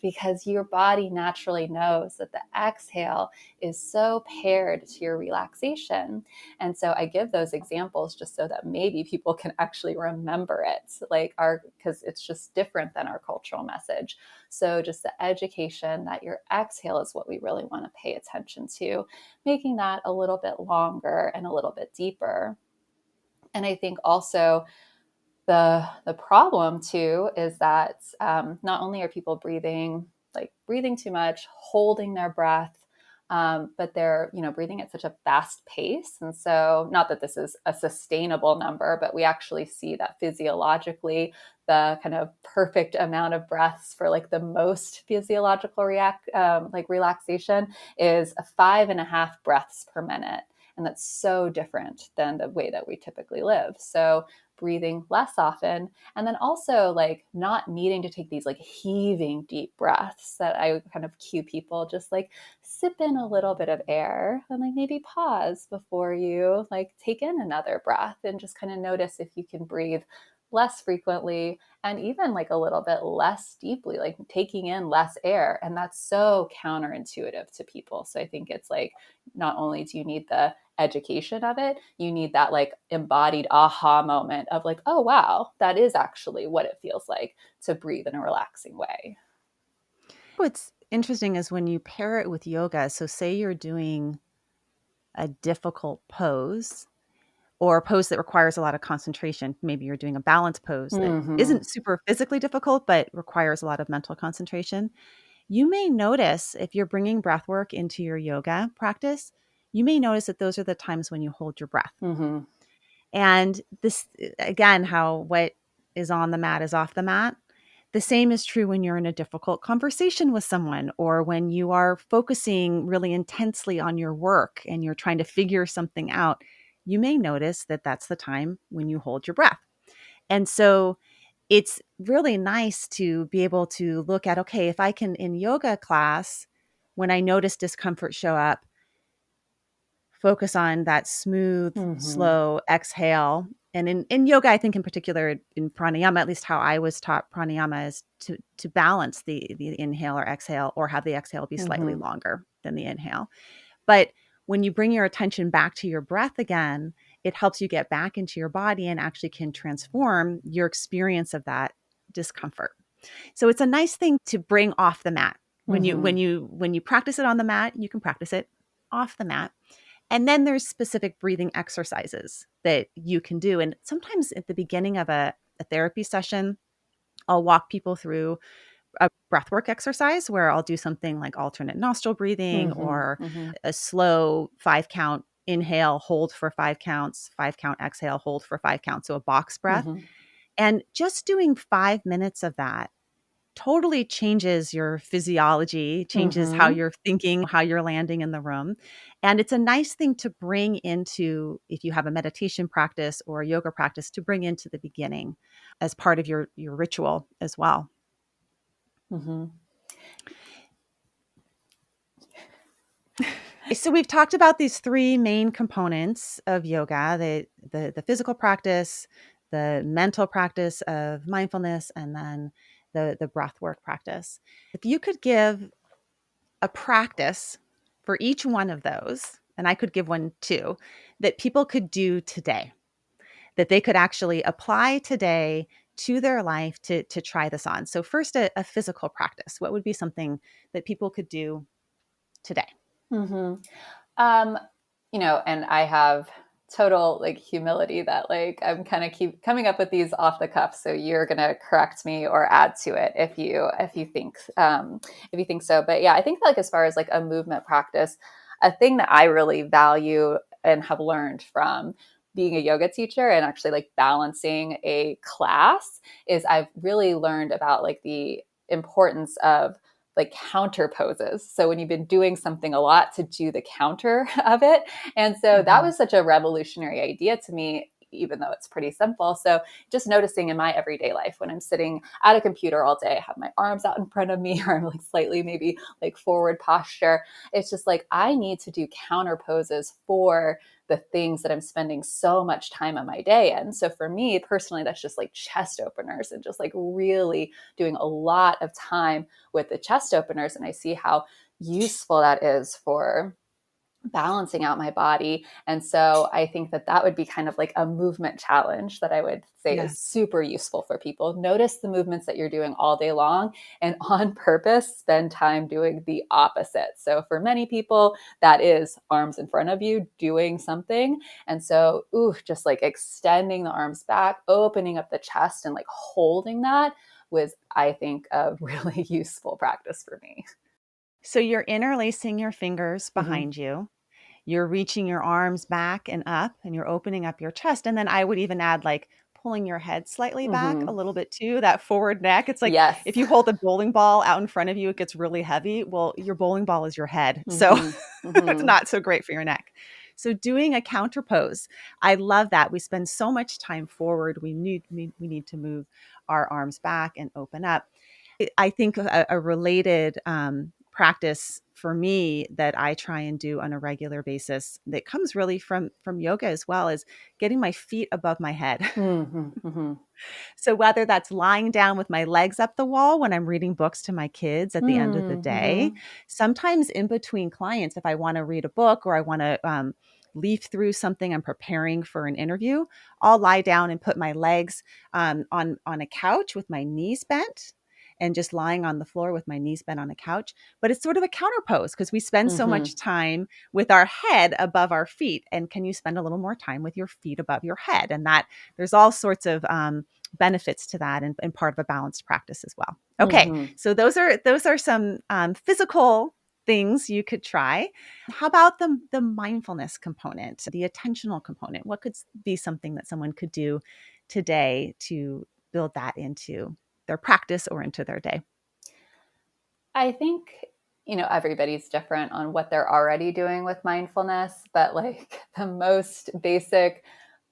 because your body naturally knows that the exhale is so paired to your relaxation. And so I give those examples just so that maybe people can actually remember it, like because it's just different than our cultural message. So just the education that your exhale is what we really want to pay attention to, making that a little bit longer and a little bit deeper. And I think also the problem too is that not only are people breathing too much, holding their breath, but they're breathing at such a fast pace. And so, not that this is a sustainable number, but we actually see that physiologically, the kind of perfect amount of breaths for like the most physiological like relaxation is 5.5 breaths per minute. And that's so different than the way that we typically live. So breathing less often, and then also like not needing to take these like heaving deep breaths that I kind of cue people, just like sip in a little bit of air and like maybe pause before you like take in another breath and just kind of notice if you can breathe less frequently and even like a little bit less deeply, like taking in less air. And that's so counterintuitive to people. So I think it's like not only do you need the education of it, you need that like embodied aha moment of like, oh wow, that is actually what it feels like to breathe in a relaxing way. What's interesting is when you pair it with yoga. So, say you're doing a difficult pose or a pose that requires a lot of concentration. Maybe you're doing a balance pose that Mm-hmm. isn't super physically difficult, but requires a lot of mental concentration. You may notice if you're bringing breath work into your yoga practice, you may notice that those are the times when you hold your breath. Mm-hmm. And this, again, how what is on the mat is off the mat. The same is true when you're in a difficult conversation with someone or when you are focusing really intensely on your work and you're trying to figure something out. You may notice that that's the time when you hold your breath. And so it's really nice to be able to look at, okay, if I can in yoga class, when I notice discomfort show up, focus on that smooth, Mm-hmm. slow exhale. And in yoga, I think in particular in pranayama, at least how I was taught pranayama is to balance the inhale or exhale or have the exhale be slightly Mm-hmm. longer than the inhale. But when you bring your attention back to your breath again it helps you get back into your body and actually can transform your experience of that discomfort. So it's a nice thing to bring off the mat. Mm-hmm. When you practice it on the mat, you can practice it off the mat. And then there's specific breathing exercises that you can do. And sometimes at the beginning of a therapy session, I'll walk people through a breathwork exercise where I'll do something like alternate nostril breathing Mm-hmm. or Mm-hmm. a slow 5 count inhale, hold for 5 counts, 5 count exhale, hold for 5 counts. So a box breath. Mm-hmm. And just doing 5 minutes of that totally changes your physiology, changes how Mm-hmm. you're thinking, how you're landing in the room. And it's a nice thing to bring into, if you have a meditation practice or a yoga practice, to bring into the beginning as part of your ritual as well. Mm-hmm. So we've talked about these three main components of yoga, the physical practice, the mental practice of mindfulness, and then the breath work practice. If you could give a practice for each one of those, and I could give one too, that people could do today, that they could actually apply today to their life to try this on. So first, a physical practice. What would be something that people could do today? Mm-hmm. Um, and I have total like humility that like I'm kind of keep coming up with these off the cuff. So you're gonna correct me or add to it if you think so. But yeah, I think like as far as like a movement practice, a thing that I really value and have learned from being a yoga teacher and actually like balancing a class is I've really learned about like the importance of like counter poses. So when you've been doing something a lot to do the counter of it. And so that Mhm. was such a revolutionary idea to me, even though it's pretty simple. So just noticing in my everyday life when I'm sitting at a computer all day, I have my arms out in front of me, or I'm like slightly maybe like forward posture. It's just like I need to do counter poses for the things that I'm spending so much time on my day in. So for me personally, that's just like chest openers and just like really doing a lot of time with the chest openers. And I see how useful that is for balancing out my body. And so I think that that would be kind of like a movement challenge that I would say is Yes. super useful for people. Notice the movements that you're doing all day long and on purpose spend time doing the opposite. So for many people, that is arms in front of you doing something. And so, just like extending the arms back, opening up the chest and like holding that was, I think, a really useful practice for me. So you're interlacing your fingers Mm-hmm. behind you. You're reaching your arms back and up, and you're opening up your chest. And then I would even add like pulling your head slightly back a Mm-hmm. little bit too, that forward neck. It's like Yes. if you hold a bowling ball out in front of you, it gets really heavy. Well, your bowling ball is your head. So Mm-hmm. it's Mm-hmm. not so great for your neck. So doing a counter pose, I love that. We spend so much time forward. We need to move our arms back and open up. I think a related practice for me that I try and do on a regular basis that comes really from yoga as well is getting my feet above my head. Mm-hmm. Mm-hmm. So whether that's lying down with my legs up the wall when I'm reading books to my kids at the end of the day, Mm-hmm. sometimes in between clients, if I want to read a book or I want to leaf through something, I'm preparing for an interview, I'll lie down and put my legs on a couch with my knees bent and just lying on the floor with my knees bent on a couch. But it's sort of a counter pose because we spend so Mm-hmm. much time with our head above our feet. And can you spend a little more time with your feet above your head? And that there's all sorts of benefits to that and part of a balanced practice as well. Okay, Mm-hmm. so those are some physical things you could try. How about the mindfulness component, the attentional component? What could be something that someone could do today to build that into their practice or into their day? I think, everybody's different on what they're already doing with mindfulness, but like the most basic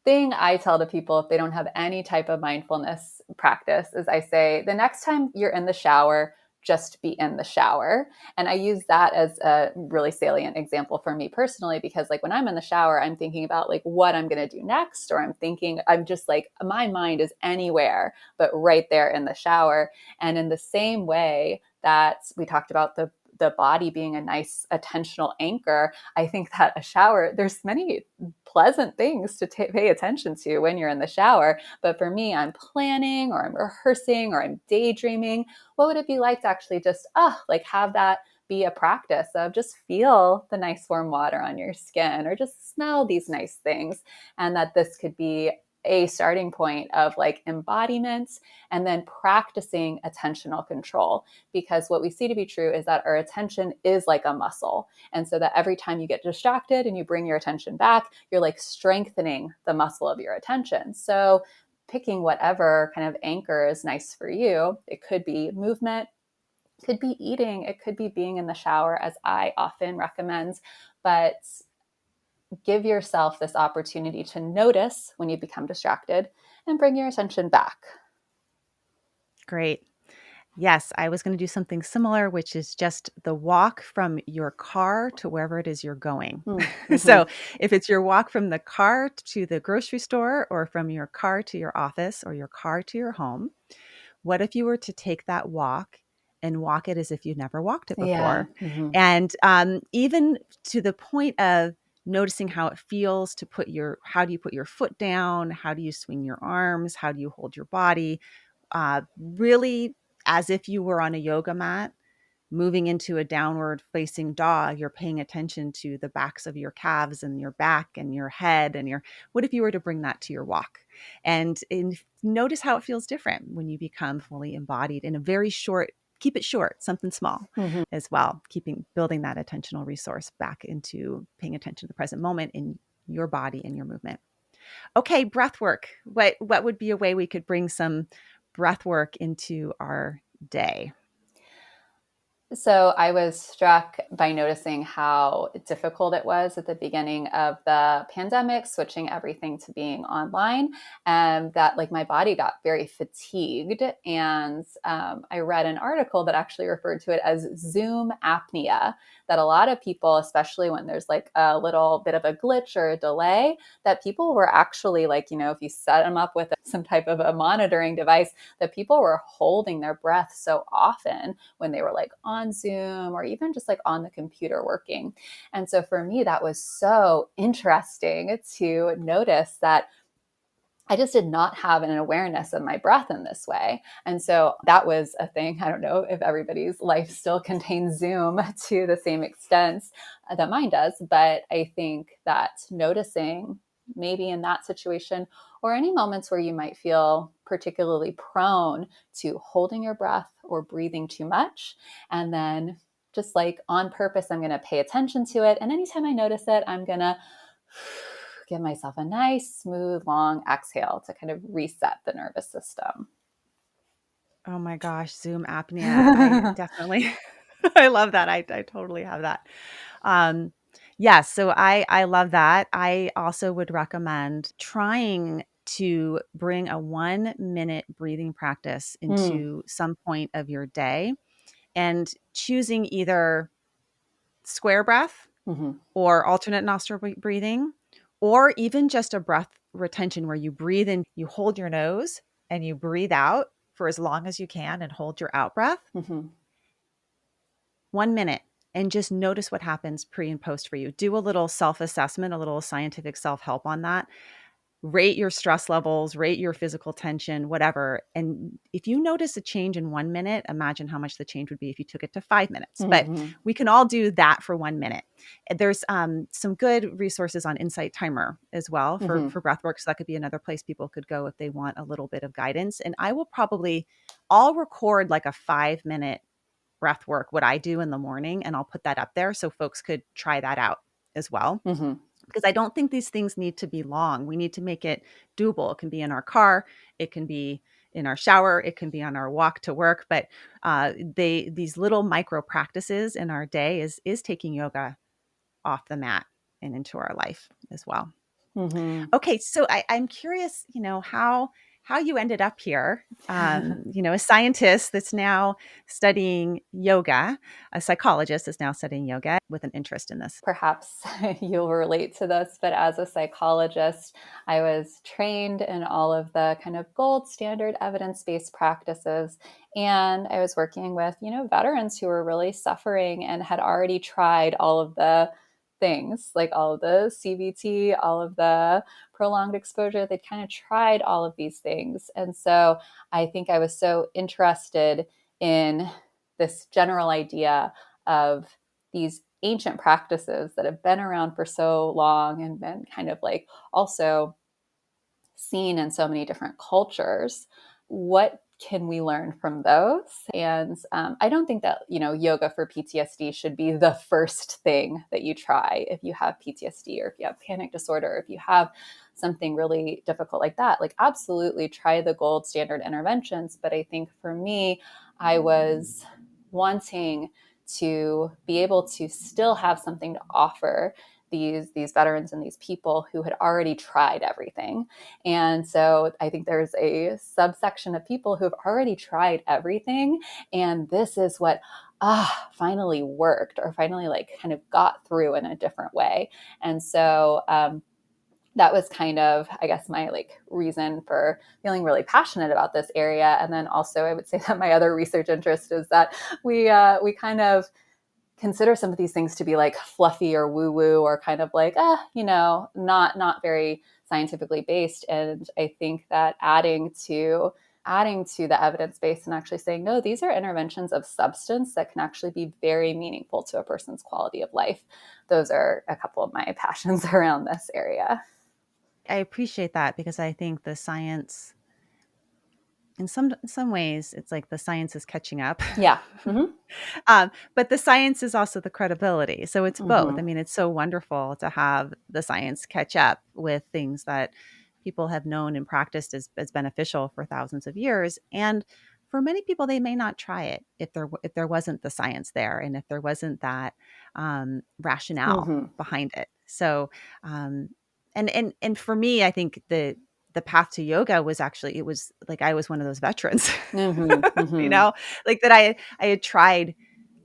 thing I tell to people if they don't have any type of mindfulness practice is I say, the next time you're in the shower, just be in the shower. And I use that as a really salient example for me personally, because like when I'm in the shower, I'm thinking about like what I'm going to do next, or I'm just like, my mind is anywhere but right there in the shower. And in the same way that we talked about the body being a nice attentional anchor, I think that a shower, there's many pleasant things to pay attention to when you're in the shower. But for me, I'm planning or I'm rehearsing or I'm daydreaming. What would it be like to actually just, like have that be a practice of just feel the nice warm water on your skin or just smell these nice things. And that this could be a starting point of like embodiment and then practicing attentional control. Because what we see to be true is that our attention is like a muscle. And so that every time you get distracted and you bring your attention back, you're like strengthening the muscle of your attention. So picking whatever kind of anchor is nice for you. It could be movement, it could be eating, it could be being in the shower, as I often recommend. But give yourself this opportunity to notice when you become distracted and bring your attention back. Great. Yes, I was going to do something similar, which is just the walk from your car to wherever it is you're going. Mm-hmm. So if it's your walk from the car to the grocery store or from your car to your office or your car to your home, what if you were to take that walk and walk it as if you'd never walked it Yeah. before? Mm-hmm. And even to the point of noticing how it feels to how do you put your foot down? How do you swing your arms? How do you hold your body? Really as if you were on a yoga mat, moving into a downward facing dog, you're paying attention to the backs of your calves and your back and your head and what if you were to bring that to your walk and notice how it feels different when you become fully embodied in a very short, keep it short, something small Mm-hmm. as well, building that attentional resource back into paying attention to the present moment in your body and your movement. Okay, breath work. What would be a way we could bring some breath work into our day? So I was struck by noticing how difficult it was at the beginning of the pandemic, switching everything to being online, and that like my body got very fatigued. And I read an article that actually referred to it as Zoom apnea. That a lot of people, especially when there's like a little bit of a glitch or a delay, that people were actually like, if you set them up with some type of a monitoring device, that people were holding their breath so often when they were like on Zoom or even just like on the computer working. And so for me, that was so interesting to notice that I just did not have an awareness of my breath in this way. And so that was a thing. I don't know if everybody's life still contains Zoom to the same extent that mine does, but I think that noticing maybe in that situation or any moments where you might feel particularly prone to holding your breath or breathing too much, and then just like on purpose, I'm going to pay attention to it. And anytime I notice it, I'm going to give myself a nice, smooth, long exhale to kind of reset the nervous system. Oh my gosh, Zoom apnea. I definitely I love that. I totally have that. Um, yes, so I love that. I also would recommend trying to bring a 1-minute breathing practice Mm. into some point of your day and choosing either square breath Hmm. or alternate nostril breathing, or even just a breath retention where you breathe in, you hold your nose and you breathe out for as long as you can and hold your out breath. Hmm. 1 minute and just notice what happens pre and post for you. Do a little self assessment, a little scientific self help on that. Rate your stress levels, rate your physical tension, whatever. And if you notice a change in 1 minute, imagine how much the change would be if you took it to 5 minutes. But Hmm. we can all do that for 1 minute. There's some good resources on Insight Timer as well Hmm. for breathwork. So that could be another place people could go if they want a little bit of guidance. And I'll record like a 5 minute breath work, what I do in the morning, and I'll put that up there so folks could try that out as well. Hmm. Because I don't think these things need to be long. We need to make it doable. It can be in our car, it can be in our shower, it can be on our walk to work. But these little micro practices in our day is taking yoga off the mat and into our life as well. Hmm. Okay, so I'm curious, how you ended up here. A scientist that's now studying yoga, a psychologist that's now studying yoga with an interest in this. Perhaps you'll relate to this, but as a psychologist, I was trained in all of the kind of gold standard evidence-based practices. And I was working with, veterans who were really suffering and had already tried all of the things, like all of the CBT, all of the prolonged exposure. They'd kind of tried all of these things. And so I think I was so interested in this general idea of these ancient practices that have been around for so long and been kind of like also seen in so many different cultures. What can we learn from those? And I don't think that, yoga for PTSD should be the first thing that you try if you have PTSD or if you have panic disorder, or if you have something really difficult like that. Like, absolutely try the gold standard interventions. But I think for me, I was wanting to be able to still have something to offer these veterans and these people who had already tried everything. And so I think there's a subsection of people who have already tried everything. And this is what finally worked, or finally like kind of got through in a different way. And so that was kind of, I guess, my like reason for feeling really passionate about this area. And then also I would say that my other research interest is that we kind of consider some of these things to be like fluffy or woo woo, or kind of like, not very scientifically based. And I think that adding to the evidence base and actually saying, no, these are interventions of substance that can actually be very meaningful to a person's quality of life. Those are a couple of my passions around this area. I appreciate that because I think the science, in some ways, it's like the science is catching up. Yeah. Mm-hmm. But the science is also the credibility. So it's both. I Mm-hmm. mean, it's so wonderful to have the science catch up with things that people have known and practiced as beneficial for thousands of years. And for many people, they may not try it if there wasn't the science there and if there wasn't that rationale Mm-hmm. behind it. So, um, and for me, I think the path to yoga was actually, it was like I was one of those veterans, Mm-hmm. you Mm-hmm. know, like that I had tried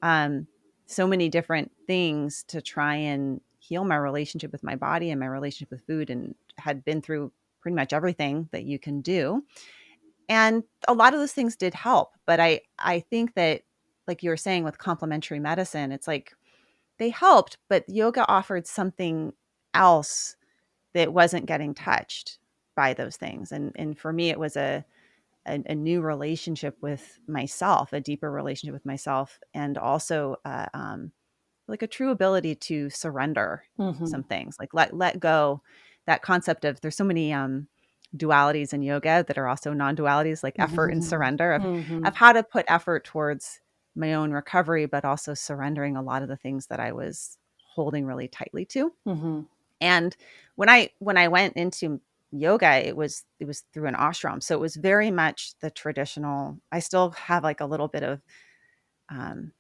um, so many different things to try and heal my relationship with my body and my relationship with food, and had been through pretty much everything that you can do. And a lot of those things did help. But I think that, like you were saying with complementary medicine, it's like they helped, but yoga offered something else that wasn't getting touched by those things. And for me, it was a new relationship with myself, a deeper relationship with myself, and also like a true ability to surrender Mm-hmm. some things, like let go. That concept of, there's so many dualities in yoga that are also non-dualities, like effort and Mm-hmm. surrender, Mm-hmm. of how to put effort towards my own recovery, but also surrendering a lot of the things that I was holding really tightly to. Mm-hmm. And when I went into yoga, it was through an ashram. So it was very much the traditional. I still have like a little bit of am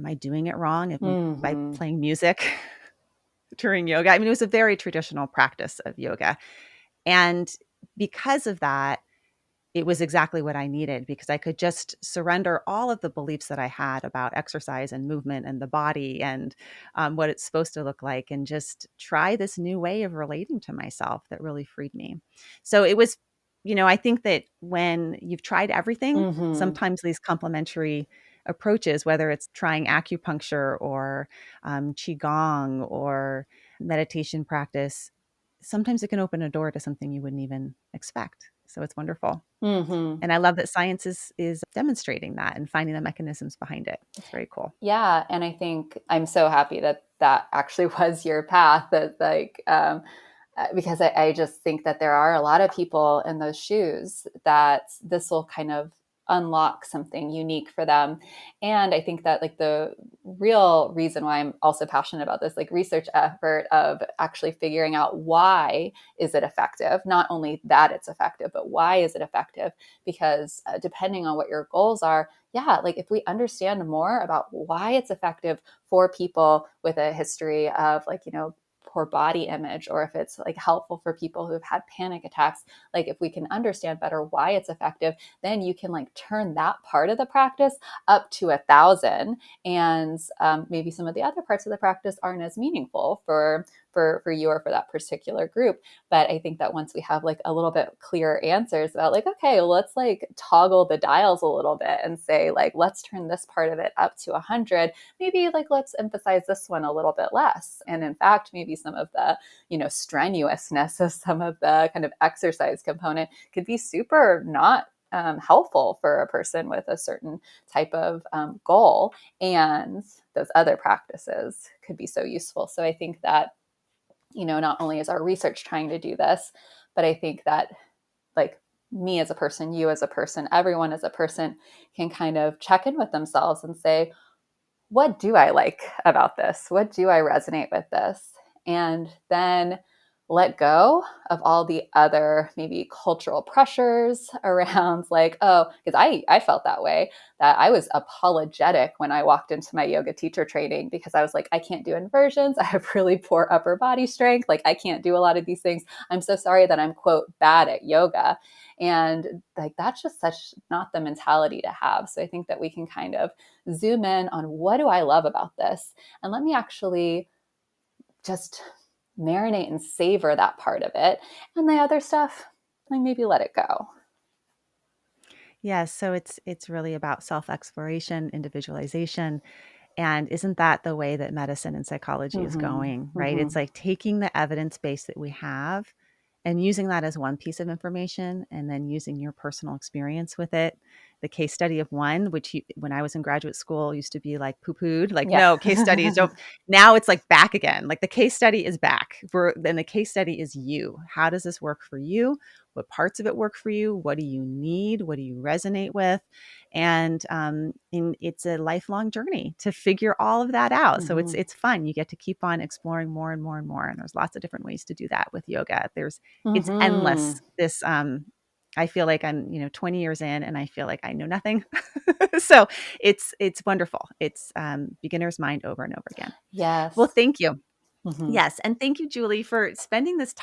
I doing it wrong if, by Mm-hmm. playing music during yoga? I mean, it was a very traditional practice of yoga. And because of that, it was exactly what I needed, because I could just surrender all of the beliefs that I had about exercise and movement and the body and what it's supposed to look like, and just try this new way of relating to myself that really freed me. So it was, I think that when you've tried everything, Mm-hmm. sometimes these complementary approaches, whether it's trying acupuncture or qigong or meditation practice, sometimes it can open a door to something you wouldn't even expect. So it's wonderful. Mm-hmm. And I love that science is demonstrating that and finding the mechanisms behind it. It's very cool. Yeah, and I think I'm so happy that that actually was your path. That like, because I just think that there are a lot of people in those shoes that this will kind of unlock something unique for them. And I think that like the real reason why I'm also passionate about this like research effort of actually figuring out why is it effective, not only that it's effective, but why is it effective? Because depending on what your goals are, yeah, like if we understand more about why it's effective for people with a history of like, poor body image, or if it's like helpful for people who have had panic attacks, like if we can understand better why it's effective, then you can like turn that part of the practice up to 1,000. And maybe some of the other parts of the practice aren't as meaningful for you or for that particular group. But I think that once we have like a little bit clearer answers about like, okay, well, let's like toggle the dials a little bit and say like, let's turn this part of it up to 100. Maybe like, let's emphasize this one a little bit less. And in fact, maybe some of the, strenuousness of some of the kind of exercise component could be super not helpful for a person with a certain type of goal. And those other practices could be so useful. So I think that, not only is our research trying to do this, but I think that like me as a person, you as a person, everyone as a person can kind of check in with themselves and say, what do I like about this? What do I resonate with this? And then let go of all the other maybe cultural pressures around like, oh, because I felt that way, that I was apologetic when I walked into my yoga teacher training because I was like, I can't do inversions. I have really poor upper body strength. Like I can't do a lot of these things. I'm so sorry that I'm quote bad at yoga. And like, that's just such not the mentality to have. So I think that we can kind of zoom in on what do I love about this? And let me actually just marinate and savor that part of it. And the other stuff, like maybe let it go. Yes, so it's really about self-exploration, individualization, and isn't that the way that medicine and psychology is Mm-hmm. going, right? It's Mm-hmm. like taking the evidence base that we have and using that as one piece of information and then using your personal experience with it. The case study of one, which when I was in graduate school used to be like poo-pooed, like, Yeah. no, case studies don't. Now it's like back again. Like the case study is back. Then the case study is you. How does this work for you? What parts of it work for you? What do you need? What do you resonate with? And it's a lifelong journey to figure all of that out. So Mm-hmm. it's fun. You get to keep on exploring more and more and more. And there's lots of different ways to do that with yoga. It's Mm-hmm. endless. I feel like I'm 20 years in and I feel like I know nothing. So it's wonderful. It's beginner's mind over and over again. Well, Yes. thank you. Mm-hmm. Yes. And thank you, Julie, for spending this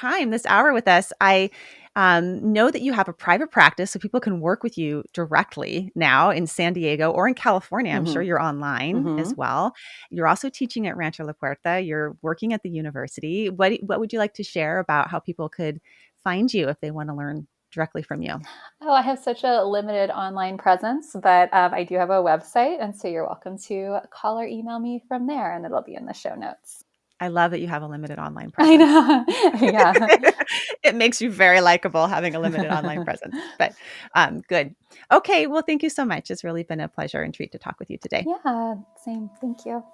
hour with us. I know that you have a private practice, so people can work with you directly now in San Diego or in California. I'm sure Mm-hmm. you're online Mm-hmm. as well. You're also teaching at Rancho La Puerta. You're working at the university. What would you like to share about how people could find you if they want to learn directly from you? Oh, I have such a limited online presence, but I do have a website. And so you're welcome to call or email me from there, and it'll be in the show notes. I love that you have a limited online I presence. know. Yeah. It makes you very likable having a limited online presence, but good. Okay. Well, thank you so much. It's really been a pleasure and treat to talk with you today. Yeah. Same. Thank you.